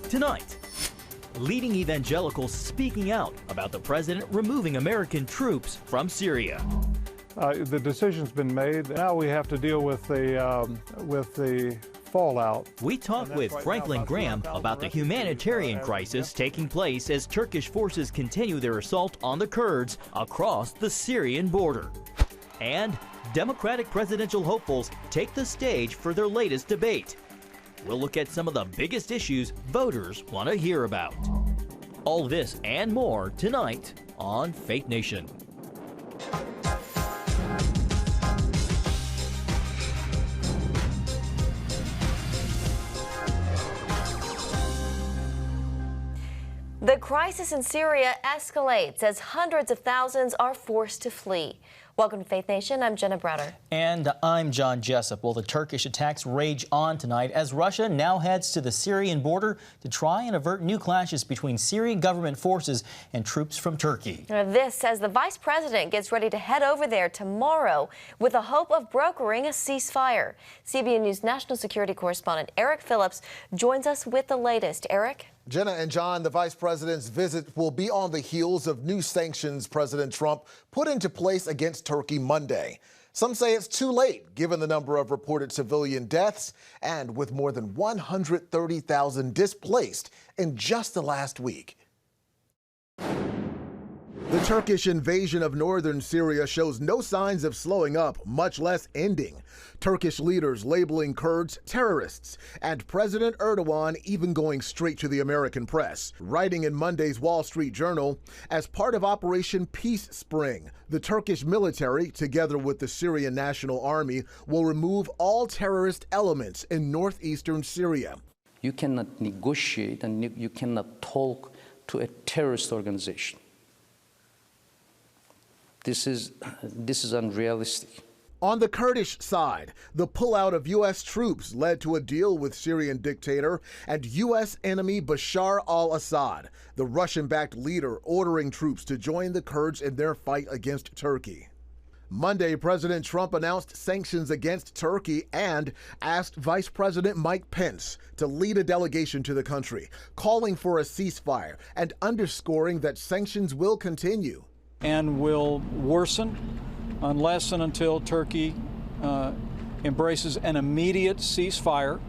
Tonight, leading evangelicals speaking out about the president removing American troops from Syria. The decision's been made. Now we have to deal with the fallout. We talk with Franklin Graham about the humanitarian crisis taking place as Turkish forces continue their assault on the Kurds across the Syrian border. And Democratic presidential hopefuls take the stage for their latest debate. We'll look at some of the biggest issues voters want to hear about. All this and more tonight on Faith Nation. The crisis in Syria escalates as hundreds of thousands are forced to flee. Welcome to Faith Nation. I'm Jenna Browder. And I'm John Jessup. Well, the Turkish attacks rage on tonight as Russia now heads to the Syrian border to try and avert new clashes between Syrian government forces and troops from Turkey. This as the vice president gets ready to head over there tomorrow with the hope of brokering a ceasefire. CBN News national security correspondent Eric Phillips joins us with the latest. Eric? Jenna and John, the vice president's visit will be on the heels of new sanctions President Trump put into place against Turkey Monday. Some say it's too late, given the number of reported civilian deaths and with more than 130,000 displaced in just the last week. The Turkish invasion of northern Syria shows no signs of slowing up, much less ending. Turkish leaders labeling Kurds terrorists, and President Erdogan even going straight to the American press. Writing in Monday's Wall Street Journal, as part of Operation Peace Spring, the Turkish military, together with the Syrian National Army, will remove all terrorist elements in northeastern Syria. You cannot negotiate and you cannot talk to a terrorist organization. This is unrealistic. On the Kurdish side, the pullout of U.S. troops led to a deal with Syrian dictator and U.S. enemy Bashar al-Assad, the Russian-backed leader ordering troops to join the Kurds in their fight against Turkey. Monday, President Trump announced sanctions against Turkey and asked Vice President Mike Pence to lead a delegation to the country, calling for a ceasefire and underscoring that sanctions will continue. And will worsen unless and until Turkey embraces an immediate ceasefire,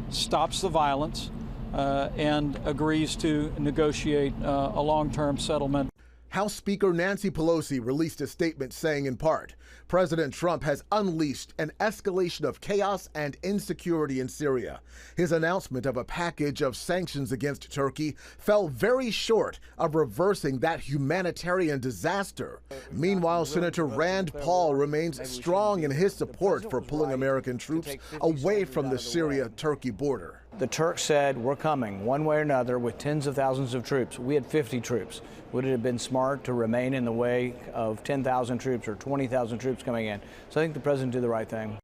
stops the violence, and agrees to negotiate a long-term settlement. House Speaker Nancy Pelosi released a statement saying, in part, President Trump has unleashed an escalation of chaos and insecurity in Syria. His announcement of a package of sanctions against Turkey fell very short of reversing that humanitarian disaster. Meanwhile, Senator Rand Paul remains strong in his support for pulling American troops away from the Syria-Turkey border. The Turks said, we're coming one way or another with tens of thousands of troops. We had 50 troops. Would it have been smart to remain in the way of 10,000 troops or 20,000 troops coming in? So I think the president did the right thing.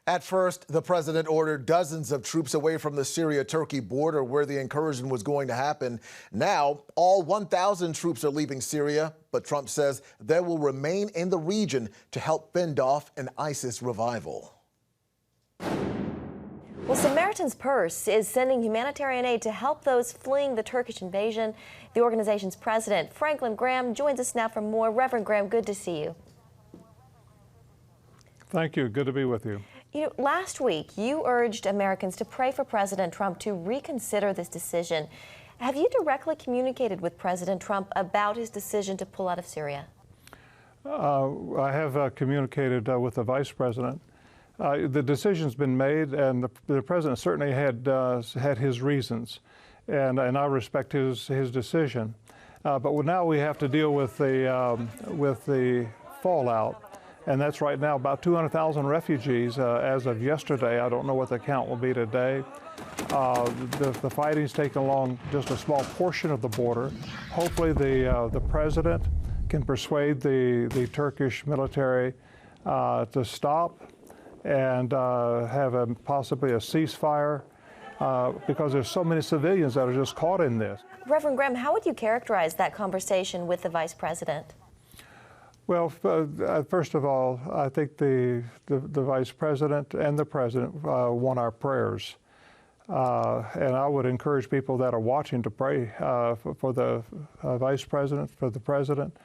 At first, the president ordered dozens of troops away from the Syria-Turkey border where the incursion was going to happen. Now, all 1,000 troops are leaving Syria, but Trump says they will remain in the region to help fend off an ISIS revival. Well, Samaritan's Purse is sending humanitarian aid to help those fleeing the Turkish invasion. The organization's president, Franklin Graham, joins us now for more. Reverend Graham, good to see you. Thank you. Good to be with you. You know, last week you urged Americans to pray for President Trump to reconsider this decision. Have you directly communicated with President Trump about his decision to pull out of Syria? I have communicated with the vice president. The decision's been made, and the president certainly had his reasons, and I respect his decision. But now we have to deal with the fallout, and that's right now about 200,000 refugees as of yesterday. I don't know what the count will be today. The fighting's taken along just a small portion of the border. Hopefully, the president can persuade the Turkish military to stop and have possibly a ceasefire because there's so many civilians that are just caught in this. Reverend Graham, how would you characterize that conversation with the vice president? Well, first of all, I think the vice president and the president want our prayers. And I would encourage people that are watching to pray for the Vice President, for the President.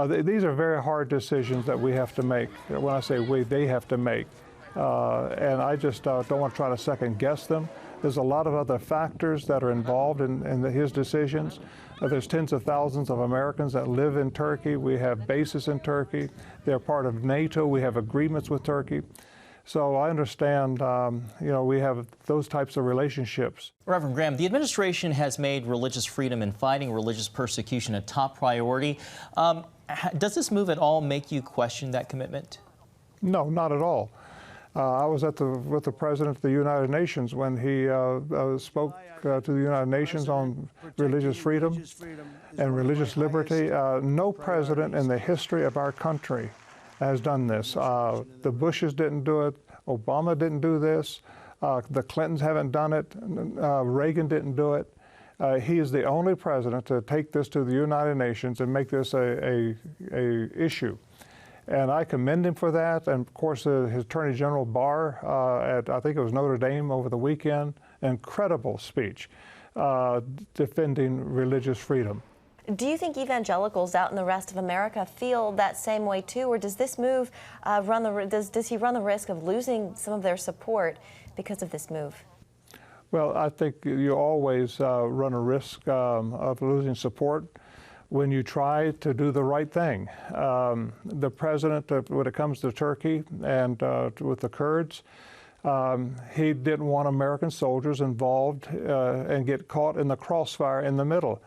These are very hard decisions that we have to make. When I say we, they have to make. And I just don't want to try to second guess them. There's a lot of other factors that are involved in his decisions. There's tens of thousands of Americans that live in Turkey. We have bases in Turkey. They're part of NATO. We have agreements with Turkey. So I understand, we have those types of relationships. Reverend Graham, the administration has made religious freedom and fighting religious persecution a top priority. Does this move at all make you question that commitment? No, not at all. I was with the President of the United Nations when he spoke to the United Nations on religious freedom and religious liberty. No president in the history of our country has done this. The Bushes didn't do it. Obama didn't do this. The Clintons haven't done it. Reagan didn't do it. He is the only president to take this to the United Nations and make this a issue. And I commend him for that. And of course, his Attorney General Barr at, I think it was Notre Dame over the weekend, incredible speech defending religious freedom. Do you think evangelicals out in the rest of America feel that same way too, or does this move does he run the risk of losing some of their support because of this move? Well, I think you always run a risk of losing support when you try to do the right thing. The president, when it comes to Turkey and with the Kurds, he didn't want American soldiers involved and get caught in the crossfire in the middle.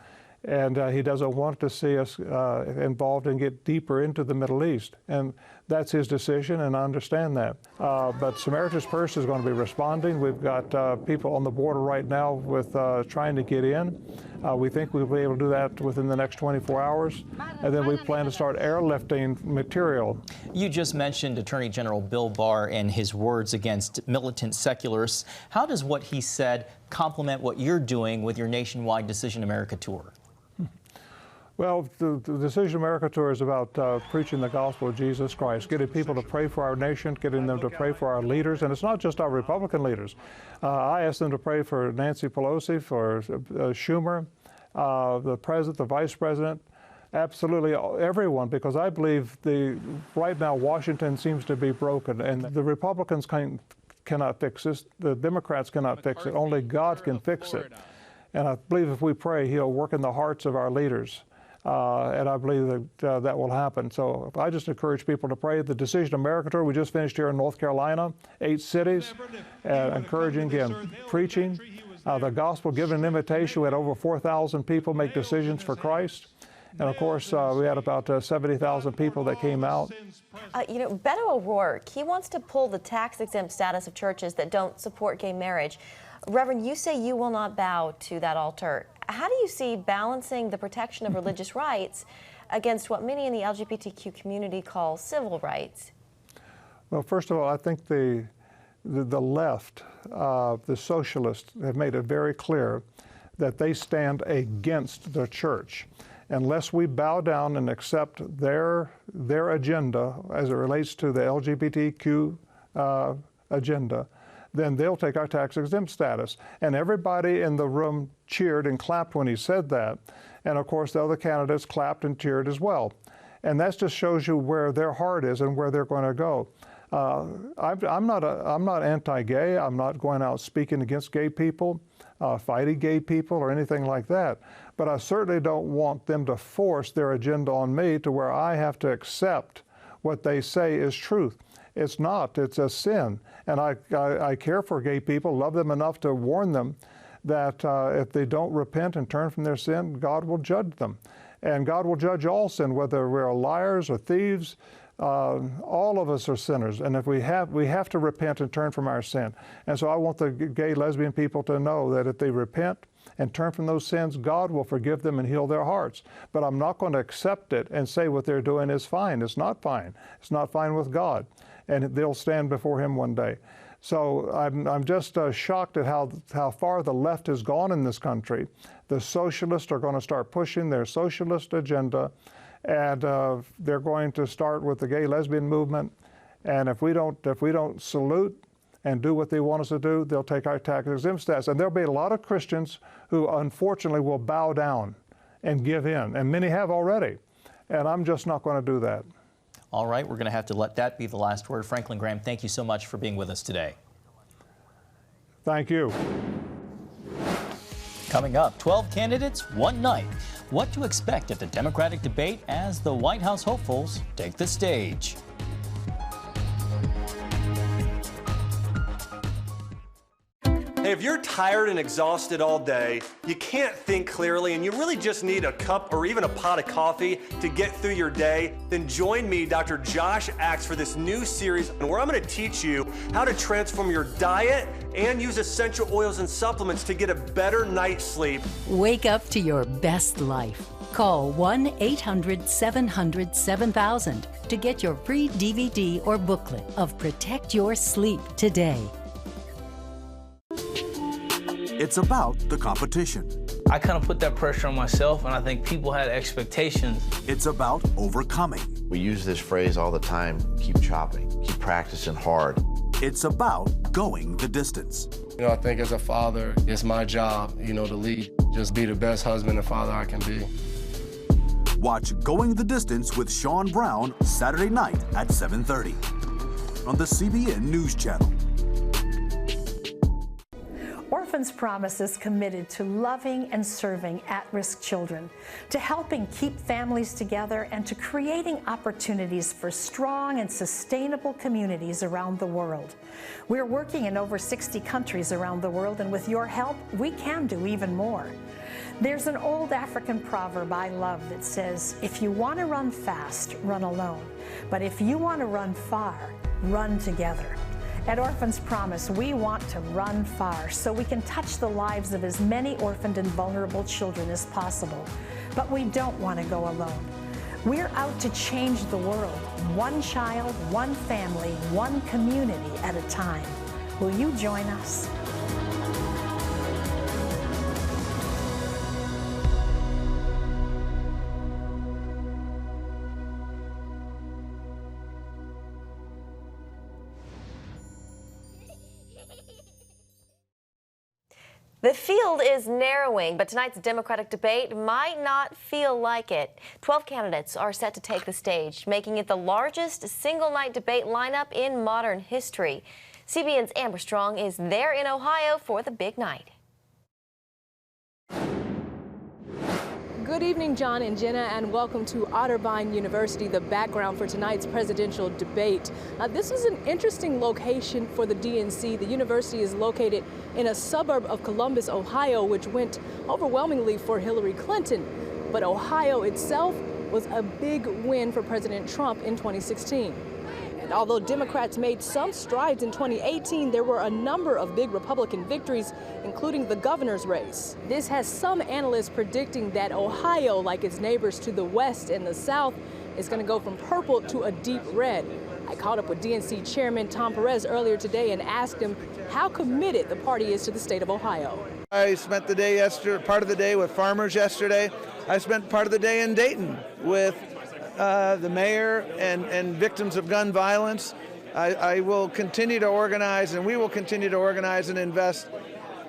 And he doesn't want to see us involved and get deeper into the Middle East. And that's his decision, and I understand that. But Samaritan's Purse is going to be responding. We've got people on the border right now with trying to get in. We think we'll be able to do that within the next 24 hours. And then we plan to start airlifting material. You just mentioned Attorney General Bill Barr and his words against militant secularists. How does what he said complement what you're doing with your nationwide Decision America tour? Well, the Decision America tour is about preaching the gospel of Jesus Christ, getting people to pray for our nation, getting them to pray for our leaders. And it's not just our Republican leaders. I asked them to pray for Nancy Pelosi, for Schumer, the president, the vice president, absolutely everyone, because I believe right now Washington seems to be broken, and the Republicans cannot fix this. The Democrats cannot fix it. Only God can fix it. And I believe if we pray, He'll work in the hearts of our leaders. And I believe that that will happen. So I just encourage people to pray. The Decision America tour, we just finished here in North Carolina, 8 cities, encouraging, again, preaching the gospel, giving an invitation. We had over 4,000 people make decisions for Christ. And of course, we had about 70,000 people that came out. Beto O'Rourke, he wants to pull the tax-exempt status of churches that don't support gay marriage. Reverend, you say you will not bow to that altar. How do you see balancing the protection of religious rights against what many in the LGBTQ community call civil rights? Well, first of all, I think the left, the socialists, have made it very clear that they stand against the church. Unless we bow down and accept their agenda as it relates to the LGBTQ agenda, then they'll take our tax-exempt status. And everybody in the room cheered and clapped when he said that. And of course, the other candidates clapped and cheered as well. And that just shows you where their heart is and where they're going to go. I'm not anti-gay. I'm not going out speaking against gay people, fighting gay people, or anything like that. But I certainly don't want them to force their agenda on me to where I have to accept what they say is truth. It's not. It's a sin. And I care for gay people, love them enough to warn them that if they don't repent and turn from their sin, God will judge them. And God will judge all sin, whether we're liars or thieves. All of us are sinners. And if we have to repent and turn from our sin. And so I want the gay, lesbian people to know that if they repent and turn from those sins, God will forgive them and heal their hearts. But I'm not going to accept it and say what they're doing is fine. It's not fine. It's not fine with God. And they'll stand before Him one day. So I'm just shocked at how far the left has gone in this country. The socialists are going to start pushing their socialist agenda, and they're going to start with the gay lesbian movement. And if we don't salute and do what they want us to do, they'll take our tax-exempt status. And there'll be a lot of Christians who unfortunately will bow down and give in, and many have already. And I'm just not going to do that. All right, we're going to have to let that be the last word. Franklin Graham, thank you so much for being with us today. Thank you. Coming up, 12 candidates, one night. What to expect at the Democratic debate as the White House hopefuls take the stage. Hey, if you're tired and exhausted all day, you can't think clearly, and you really just need a cup or even a pot of coffee to get through your day, then join me, Dr. Josh Axe, for this new series where I'm going to teach you how to transform your diet and use essential oils and supplements to get a better night's sleep. Wake up to your best life. Call 1-800-700-7000 to get your free DVD or booklet of Protect Your Sleep today. It's about the competition. I kind of put that pressure on myself, and I think people had expectations. It's about overcoming. We use this phrase all the time, keep chopping, keep practicing hard. It's about going the distance. I think as a father, it's my job, to lead. Just be the best husband and father I can be. Watch Going the Distance with Sean Brown Saturday night at 7:30 on the CBN News Channel. Orphans Promise is committed to loving and serving at-risk children, to helping keep families together, and to creating opportunities for strong and sustainable communities around the world. We're working in over 60 countries around the world, and with your help, we can do even more. There's an old African proverb I love that says, if you want to run fast, run alone. But if you want to run far, run together. At Orphans Promise, we want to run far so we can touch the lives of as many orphaned and vulnerable children as possible. But we don't want to go alone. We're out to change the world, one child, one family, one community at a time. Will you join us? The field is narrowing, but tonight's Democratic debate might not feel like it. 12 candidates are set to take the stage, making it the largest single-night debate lineup in modern history. CBN's Amber Strong is there in Ohio for the big night. Good evening, John and Jenna, and welcome to Otterbein University, the background for tonight's presidential debate. This is an interesting location for the DNC. The university is located in a suburb of Columbus, Ohio, which went overwhelmingly for Hillary Clinton. But Ohio itself was a big win for President Trump in 2016. And although Democrats made some strides in 2018, there were a number of big Republican victories, including the governor's race. This has some analysts predicting that Ohio, like its neighbors to the west and the south, is going to go from purple to a deep red. I caught up with DNC Chairman Tom Perez earlier today and asked him how committed the party is to the state of Ohio. I spent the day part of the day with farmers yesterday. I spent part of the day in Dayton with the mayor and victims of gun violence. I will continue to organize, and we will continue to organize and invest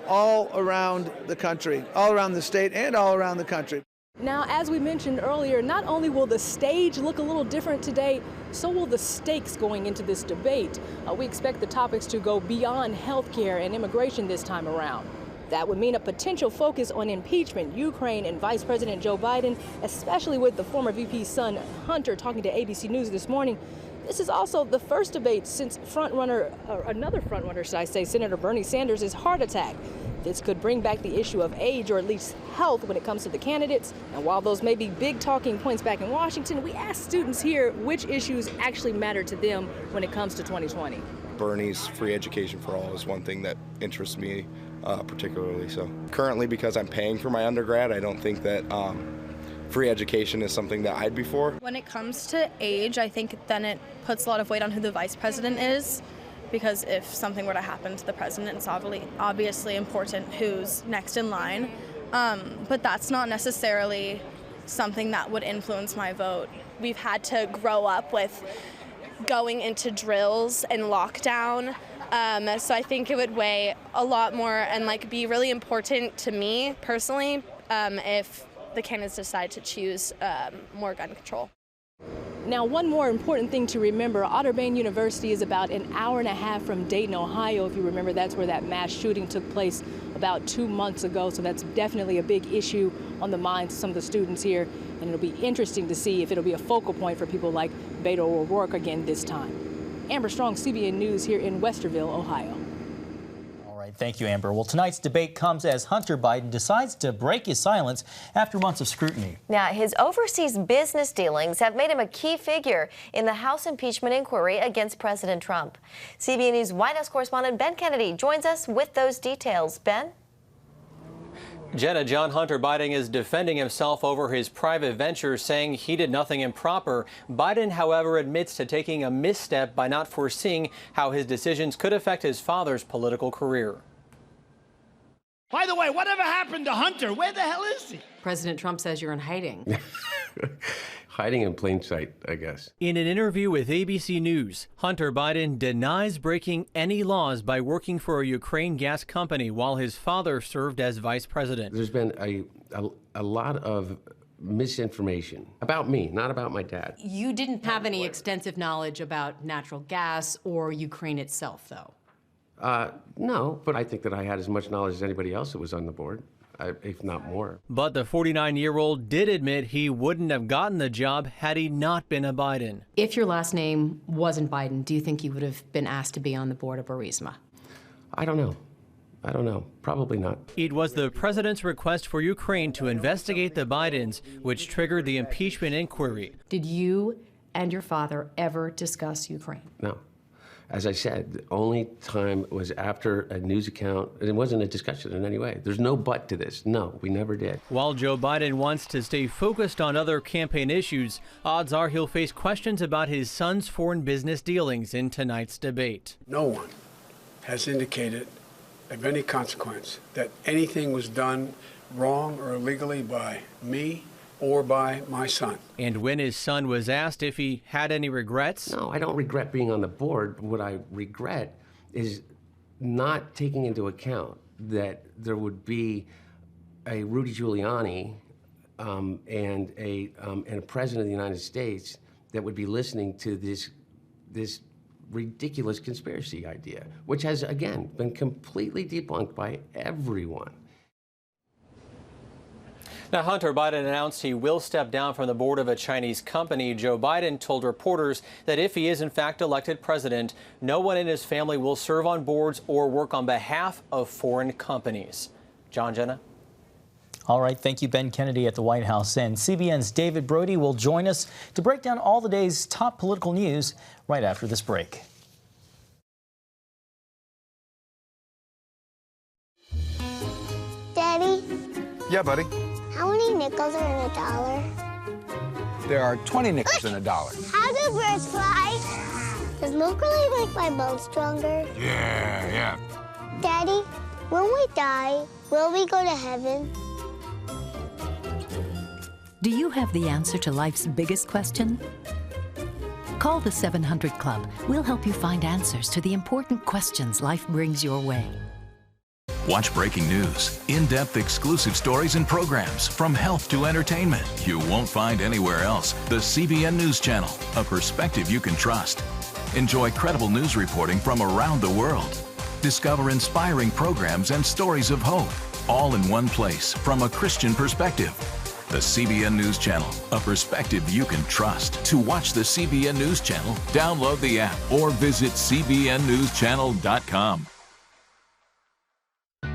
all around the country, all around the state and all around the country. Now, as we mentioned earlier, not only will the stage look a little different today, so will the stakes going into this debate. We expect the topics to go beyond health care and immigration this time around. That would mean a potential focus on impeachment, Ukraine, and Vice President Joe Biden, especially with the former VP's son, Hunter, talking to ABC News this morning. This is also the first debate since another frontrunner, should I say, Senator Bernie Sanders' heart attack. This could bring back the issue of age, or at least health, when it comes to the candidates. And while those may be big talking points back in Washington, we asked students here which issues actually matter to them when it comes to 2020. Bernie's free education for all is one thing that interests me particularly. So currently, because I'm paying for my undergrad, I don't think that free education is something that I'd be for. When it comes to age, I think then it puts a lot of weight on who the vice president is, because if something were to happen to the president, it's obviously important who's next in line. But that's not necessarily something that would influence my vote. We've had to grow up with going into drills and lockdown So I think it would weigh a lot more and like be really important to me personally if the candidates decide to choose more gun control. Now, one more important thing to remember, Otterbein University is about an hour and a half from Dayton, Ohio. If you remember, that's where that mass shooting took place about 2 months ago. So that's definitely a big issue on the minds of some of the students here. And it'll be interesting to see if it'll be a focal point for people like Beto O'Rourke again this time. Amber Strong, CBN News here in Westerville, Ohio. Thank you, Amber. Well, tonight's debate comes as Hunter Biden decides to break his silence after months of scrutiny. Now, his overseas business dealings have made him a key figure in the House impeachment inquiry against President Trump. CBN News White House correspondent Ben Kennedy joins us with those details. Ben? Jenna, John Hunter Biden is defending himself over his private ventures, saying he did nothing improper. Biden, however, admits to taking a misstep by not foreseeing how his decisions could affect his father's political career. By the way, whatever happened to Hunter? Where the hell is he? President Trump says you're in hiding. Hiding in plain sight, I guess. In an interview with ABC News, Hunter Biden denies breaking any laws by working for a Ukraine gas company while his father served as vice president. There's been a lot of misinformation about me, not about my dad. You didn't have any extensive knowledge about natural gas or Ukraine itself, though. No, but I think that I had as much knowledge as anybody else that was on the board, if not more. But the 49-year-old did admit he wouldn't have gotten the job had he not been a Biden. If your last name wasn't Biden, do you think you would have been asked to be on the board of Burisma? I don't know. Probably not. It was the president's request for Ukraine to investigate the Bidens, which triggered the impeachment inquiry. Did you and your father ever discuss Ukraine? No. As I said, the only time was after a news account, and it wasn't a discussion in any way. There's no but to this. No, we never did. While Joe Biden wants to stay focused on other campaign issues, odds are he'll face questions about his son's foreign business dealings in tonight's debate. No one has indicated of any consequence that anything was done wrong or illegally by me or by my son. And when his son was asked if he had any regrets? No, I don't regret being on the board. What I regret is not taking into account that there would be a Rudy Giuliani and a president of the United States that would be listening to this ridiculous conspiracy idea, which has, again, been completely debunked by everyone. Now, Hunter Biden announced he will step down from the board of a Chinese company. Joe Biden told reporters that if he is in fact elected president, no one in his family will serve on boards or work on behalf of foreign companies. John, Jenna? All right, thank you, Ben Kennedy at the White House. And CBN's David Brody will join us to break down all the day's top political news right after this break. Daddy? Yeah, buddy? How many nickels are in a dollar? There are 20 nickels in a dollar. How do birds fly? Does milk really make my bones stronger? Yeah. Daddy, when we die, will we go to heaven? Do you have the answer to life's biggest question? Call the 700 Club. We'll help you find answers to the important questions life brings your way. Watch breaking news, in-depth exclusive stories and programs from health to entertainment you won't find anywhere else. The CBN News Channel, a perspective you can trust. Enjoy credible news reporting from around the world. Discover inspiring programs and stories of hope, all in one place from a Christian perspective. The CBN News Channel, a perspective you can trust. To watch the CBN News Channel, download the app or visit cbnnewschannel.com.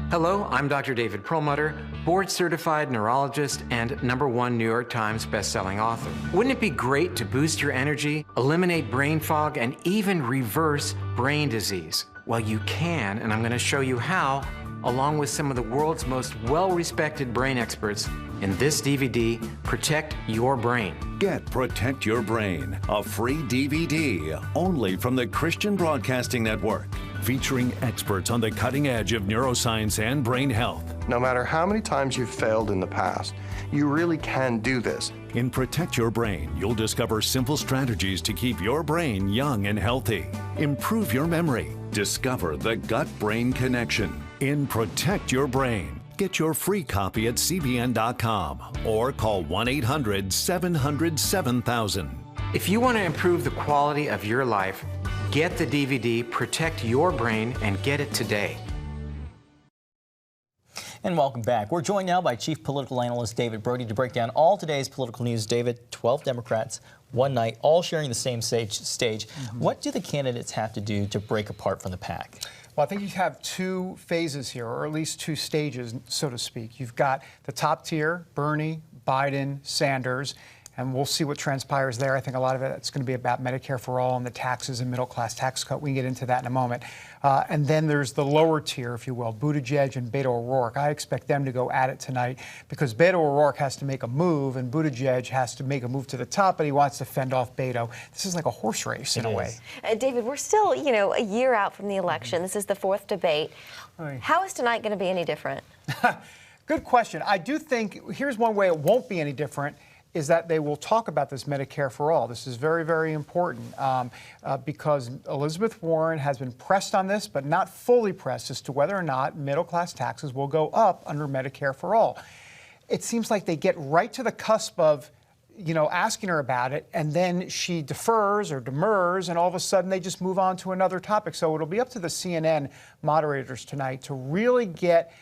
Hello, I'm Dr. David Perlmutter, board-certified neurologist and #1 New York Times bestselling author. Wouldn't it be great to boost your energy, eliminate brain fog, and even reverse brain disease? Well, you can, and I'm going to show you how, along with some of the world's most well-respected brain experts, in this DVD, Protect Your Brain. Get Protect Your Brain, a free DVD only from the Christian Broadcasting Network. featuring experts on the cutting edge of neuroscience and brain health. No matter how many times you've failed in the past, you really can do this. In Protect Your Brain, you'll discover simple strategies to keep your brain young and healthy. Improve your memory. Discover the gut-brain connection. In Protect Your Brain. Get your free copy at cbn.com or call 1-800-700-7000. If you want to improve the quality of your life, get the DVD Protect Your Brain and get it today. And welcome back. We're joined now by Chief Political Analyst David Brody to break down all today's political news. David, 12 Democrats, one night, all sharing the same stage. What do the candidates have to do to break apart from the pack? Well, I think you have two phases here, or at least two stages, so to speak. You've got the top tier, Bernie, Biden, Sanders, and we'll see what transpires there. I think a lot of it's going to be about Medicare for all and the taxes and middle-class tax cut. We can get into that in a moment. And then there's the lower tier, if you will, Buttigieg and Beto O'Rourke. I expect them to go at it tonight because Beto O'Rourke has to make a move and Buttigieg has to make a move to the top, but he wants to fend off Beto. This is like a horse race in a way. David, we're still, a year out from the election. This is the fourth debate. How is tonight going to be any different? Good question. I do think, here's one way it won't be any different, is that they will talk about this Medicare for all. This is very, very important because Elizabeth Warren has been pressed on this, but not fully pressed as to whether or not middle-class taxes will go up under Medicare for all. It seems like they get right to the cusp of, asking her about it, and then she defers or demurs, and all of a sudden they just move on to another topic. So it'll be up to the CNN moderators tonight to really get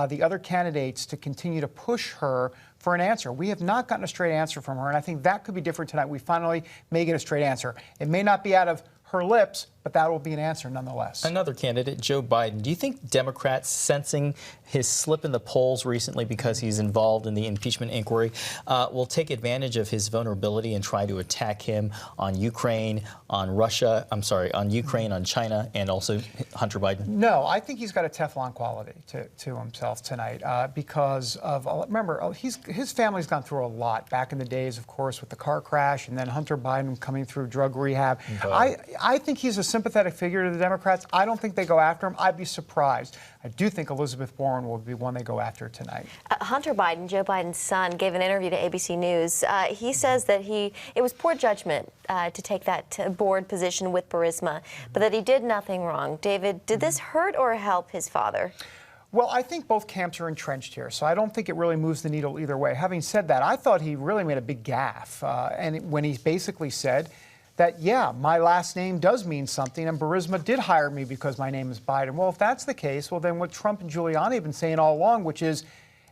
the other candidates to continue to push her for an answer. We have not gotten a straight answer from her, and I think that could be different tonight. We finally may get a straight answer. It may not be out of her lips, but that will be an answer nonetheless. Another candidate, Joe Biden. Do you think Democrats, sensing his slip in the polls recently because he's involved in the impeachment inquiry, will take advantage of his vulnerability and try to attack him on Ukraine, on Russia, on Ukraine, on China, and also Hunter Biden? No, I think he's got a Teflon quality to himself tonight because of, remember, his family's gone through a lot back in the days, of course, with the car crash and then Hunter Biden coming through drug rehab. I think he's a sympathetic figure to the Democrats. I don't think they go after him. I'd be surprised. I do think Elizabeth Warren will be one they go after tonight. Hunter Biden, Joe Biden's son, gave an interview to ABC News. He says that it was poor judgment to take that board position with Burisma, but that he did nothing wrong. David, did this hurt or help his father? Well, I think both camps are entrenched here, so I don't think it really moves the needle either way. Having said that, I thought he really made a big gaffe when he basically said that, yeah, my last name does mean something, and Burisma did hire me because my name is Biden. Well, if that's the case, well, then what Trump and Giuliani have been saying all along, which is,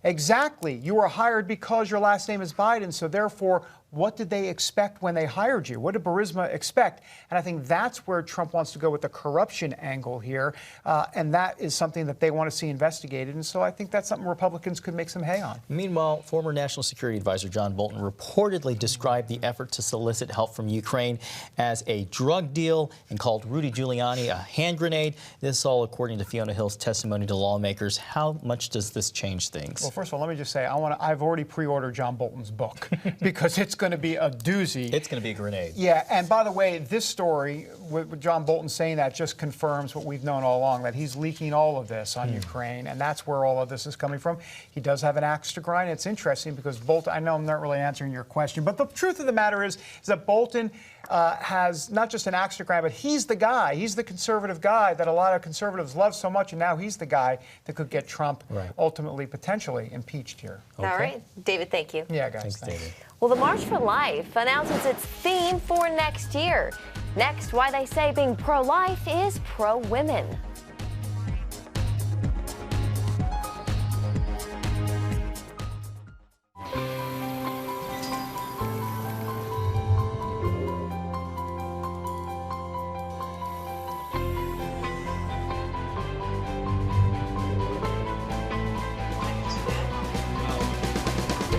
exactly, you were hired because your last name is Biden, so therefore, what did they expect when they hired you? What did Burisma expect? And I think that's where Trump wants to go with the corruption angle here, and that is something that they want to see investigated, and so I think that's something Republicans could make some hay on. Meanwhile, former National Security Advisor John Bolton reportedly described the effort to solicit help from Ukraine as a drug deal and called Rudy Giuliani a hand grenade. This all according to Fiona Hill's testimony to lawmakers. How much does this change things? Well, first of all, let me just say, I've already pre-ordered John Bolton's book because it's going to be a doozy. It's going to be a grenade. Yeah, and by the way, this story with John Bolton saying that just confirms what we've known all along, that he's leaking all of this on Ukraine, and that's where all of this is coming from. He does have an axe to grind. It's interesting because Bolton, I know I'm not really answering your question, but the truth of the matter is that Bolton has not just an axe to grind, but he's the guy. He's the conservative guy that a lot of conservatives love so much, and now he's the guy that could get Trump ultimately, potentially impeached here. Okay. All right. David, thank you. Yeah, guys. Thanks, David. Well, the March for Life announces its theme for next year. Next, why they say being pro-life is pro-women.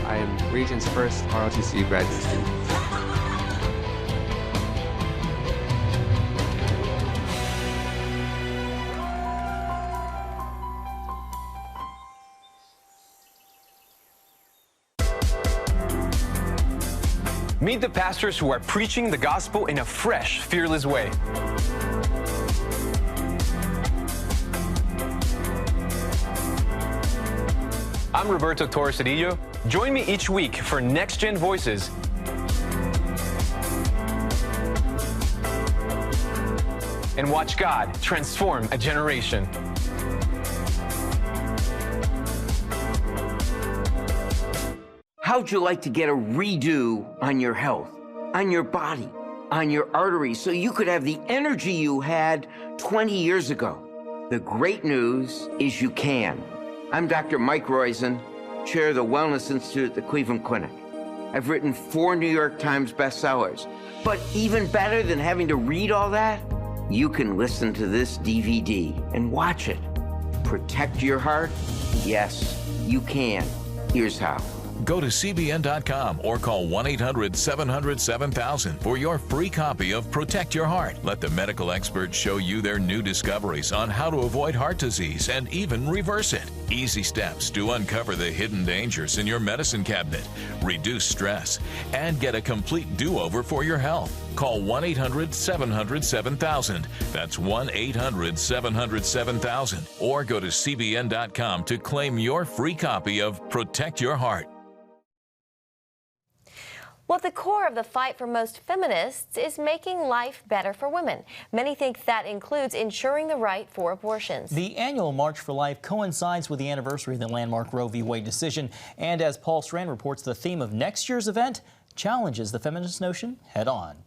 I am Regent's first ROTC graduate student. Meet the pastors who are preaching the gospel in a fresh, fearless way. I'm Roberto Torresadillo. Join me each week for Next Gen Voices. And watch God transform a generation. How'd you like to get a redo on your health, on your body, on your arteries, so you could have the energy you had 20 years ago? The great news is you can. I'm Dr. Mike Roizen, chair of the Wellness Institute at the Cleveland Clinic. I've written 4 New York Times bestsellers. But even better than having to read all that, you can listen to this DVD and watch it. Protect your heart? Yes, you can. Here's how. Go to CBN.com or call 1-800-700-7000 for your free copy of Protect Your Heart. Let the medical experts show you their new discoveries on how to avoid heart disease and even reverse it. Easy steps to uncover the hidden dangers in your medicine cabinet, reduce stress, and get a complete do-over for your health. Call 1-800-700-7000. That's 1-800-700-7000. Or go to CBN.com to claim your free copy of Protect Your Heart. Well, at the core of the fight for most feminists is making life better for women. Many think that includes ensuring the right for abortions. The annual March for Life coincides with the anniversary of the landmark Roe v. Wade decision. And as Paul Strand reports, the theme of next year's event challenges the feminist notion head on.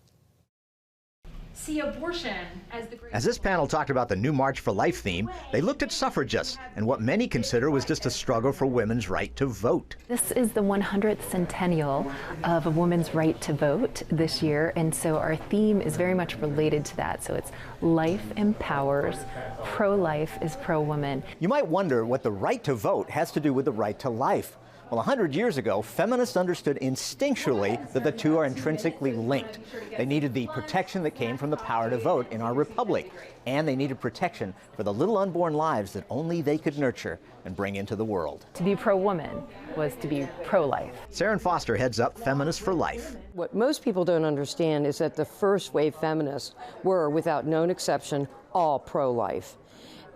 See abortion as the great... As this panel talked about the new March for Life theme, they looked at suffragists and what many consider was just a struggle for women's right to vote. This is the 100th centennial of a woman's right to vote this year, and so our theme is very much related to that. So it's life empowers, pro-life is pro-woman. You might wonder what the right to vote has to do with the right to life. Well, 100 years ago, feminists understood instinctually that the two are intrinsically linked. They needed the protection that came from the power to vote in our republic, and they needed protection for the little unborn lives that only they could nurture and bring into the world. To be pro-woman was to be pro-life. Saren Foster heads up Feminists for Life. What most people don't understand is that the first wave feminists were, without known exception, all pro-life.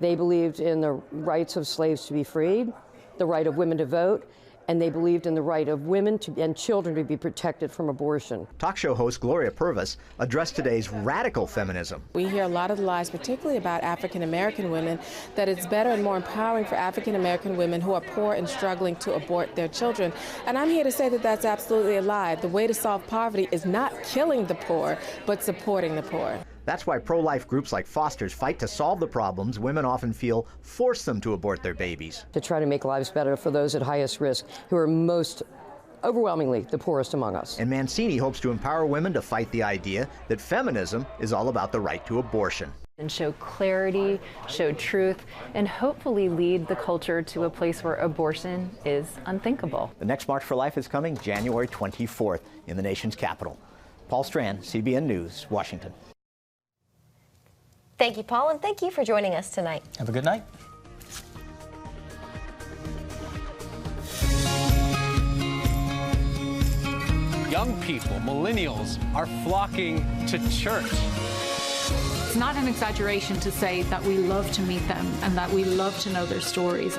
They believed in the rights of slaves to be freed, the right of women to vote, and they believed in the right of women and children to be protected from abortion. Talk show host Gloria Purvis addressed today's radical feminism. We hear a lot of lies, particularly about African American women, that it's better and more empowering for African American women who are poor and struggling to abort their children. And I'm here to say that that's absolutely a lie. The way to solve poverty is not killing the poor, but supporting the poor. That's why pro-life groups like Foster's fight to solve the problems women often feel force them to abort their babies. To try to make lives better for those at highest risk, who are most overwhelmingly the poorest among us. And Mancini hopes to empower women to fight the idea that feminism is all about the right to abortion. And show clarity, show truth, and hopefully lead the culture to a place where abortion is unthinkable. The next March for Life is coming January 24th in the nation's capital. Paul Strand, CBN News, Washington. Thank you, Paul, and thank you for joining us tonight. Have a good night. Young people, millennials, are flocking to church. It's not an exaggeration to say that we love to meet them and that we love to know their stories.